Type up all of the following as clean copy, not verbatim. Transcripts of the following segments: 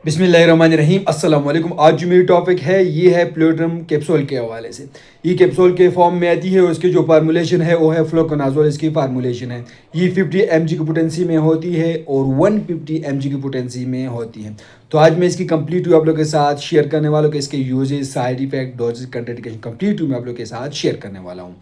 बिस्मिल्लाहिर्रहमानिर्रहीम अस्सलाम वालेकुम। आज जो मेरी टॉपिक है ये है प्लूटरम कैप्सूल के हवाले से। ये कैप्सूल के फॉर्म में आती है और इसकी जो फार्मूलेशन है वो है फ्लोकोनाजोल, इसकी फार्मूलेशन है। ये 50 mg की पोटेंसी में होती है और 150 mg की पोटेंसी में होती है। तो आज मैं इसकी कंप्लीट व्यू आप लोगों के साथ शेयर करने वाला हूँ कि इसके uses, side effect, doses, contraindication complete view मैं आप लोगों के साथ शेयर करने वाला हूँ।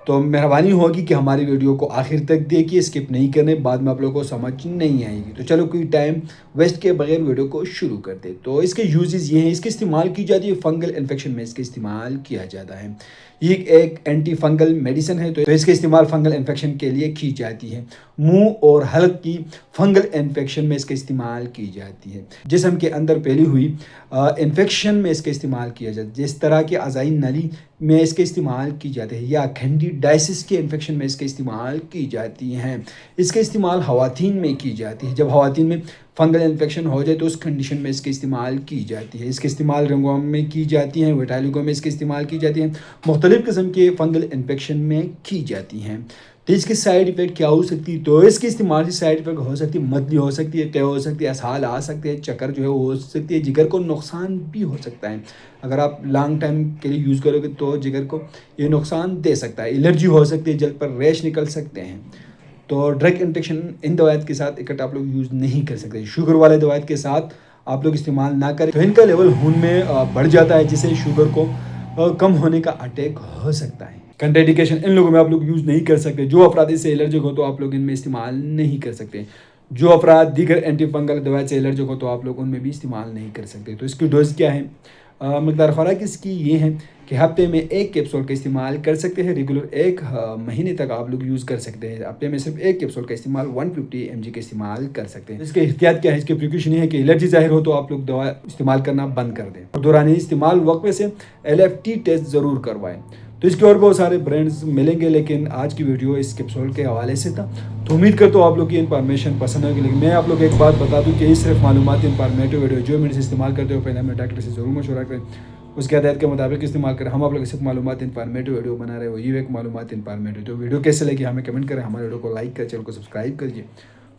तो मेहरबानी होगी कि हमारी वीडियो को आखिर तक देखिए, स्किप नहीं करने, बाद में आप लोगों को समझ नहीं आएगी। तो चलो कोई टाइम वेस्ट के बगैर वीडियो को शुरू करते। तो इसके यूजेस ये हैं। इसके इस्तेमाल की जाती है फंगल इन्फेक्शन में, इसका इस्तेमाल किया जाता है। ये एक एंटी फंगल मेडिसिन है, तो इसका इस्तेमाल फंगल इन्फेक्शन के लिए की जाती है। मुंह और हल्क की फंगल इन्फेक्शन में इसका इस्तेमाल की जाती है। जिस्म के अंदर फैली हुई इन्फेक्शन में इसका इस्तेमाल किया जाता है, जिस तरह के अज़ाई नली में इसके इस्तेमाल की जाती है, या कैंडिडाइसिस के इन्फेक्शन में इसके इस्तेमाल की जाती हैं। इसका इस्तेमाल ख़वातीन में की जाती है। जब ख़वातीन में फंगल इन्फेक्शन हो जाए तो उस कंडीशन में इसके इस्तेमाल की जाती है। इसके इस्तेमाल रिंगवर्म में की जाती हैं, विटालिगो में इसके इस्तेमाल की जाती हैं, मुख्तलिफ़ किस्म के फंगल इन्फेक्शन में की जाती हैं। तो इसके साइड इफ़ेक्ट क्या हो सकती है? तो इसके इस्तेमाल से साइड इफ़ेक्ट हो सकती है, मतली हो सकती है, क्या हो सकती है, असहाल आ सकते हैं, चक्कर जो है वो हो सकती है, जिगर को नुकसान भी हो सकता है। अगर आप लॉन्ग टाइम के लिए यूज़ करोगे तो जिगर को ये नुकसान दे सकता है। एलर्जी हो सकती है, जल्द पर रैश निकल सकते हैं। तो ड्रग इंजेक्शन इन दवाइयों के साथ इकट्ठा आप लोग यूज़ नहीं कर सकते। शुगर वाले दवाइयों के साथ आप लोग इस्तेमाल ना करें, तो इनका लेवल खून में बढ़ जाता है, जिससे शुगर को कम होने का अटैक हो सकता है। कंट्राइंडिकेशन इन लोगों में आप लोग यूज़ नहीं कर सकते। जो अफराद इससे एलर्जिक हो तो आप लोग इनमें इस्तेमाल नहीं कर सकते। जो अफराद दीगर एंटी फंगल दवाई से एलर्जिक हो तो आप लोग उनमें भी इस्तेमाल नहीं कर सकते। तो इसकी डोज क्या है? मकदार खुराक इसकी ये है कि हफ्ते में एक कैप्सूल का इस्तेमाल कर सकते हैं। रेगुलर एक महीने तक आप लोग यूज़ कर सकते हैं। हफ्ते में सिर्फ एक कैप्सूल का इस्तेमाल 150 mg का इस्तेमाल कर सकते हैं। इसके एहतियात क्या है? इसके प्रिकॉशन ये है कि एलर्जी ज़ाहिर हो तो आप लोग दवा इस्तेमाल करना बंद कर दें और दौरान इस्तेमाल वक्त से LFT टेस्ट ज़रूर करवाएं। तो इसके और बहुत सारे ब्रांड्स मिलेंगे, लेकिन आज की वीडियो इस कैप्सूल के हवाले से था। तो उम्मीद करता हूँ आप लोग की इन्फॉर्मेशन पसंद होगी। लेकिन मैं आप लोग एक बात बता दूँ कि ये सिर्फ मालूमाती इन्फॉर्मेटिव वीडियो, जो मेरे से इस्तेमाल करते हो पहले हमें डॉक्टर से ज़रूर मशवरा करें, उसके हदायत के मुताबिक इस्तेमाल करें। हम आप लोग सिर्फ मालूमात इन्फॉर्मेटिव वीडियो बना रहे हो, ये एक मालूमात इन्फॉर्मेटिव। तो वीडियो कैसे लगी हमें कमेंट करें, हमारे वीडियो को लाइक करें, चैनल को सब्सक्राइब करिए,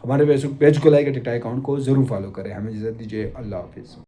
हमारे पेज को लाइक, टिकटॉक अकाउंट को ज़रूर फॉलो करें। हमें इजाज़त दीजिए, अल्लाह हाफिज़।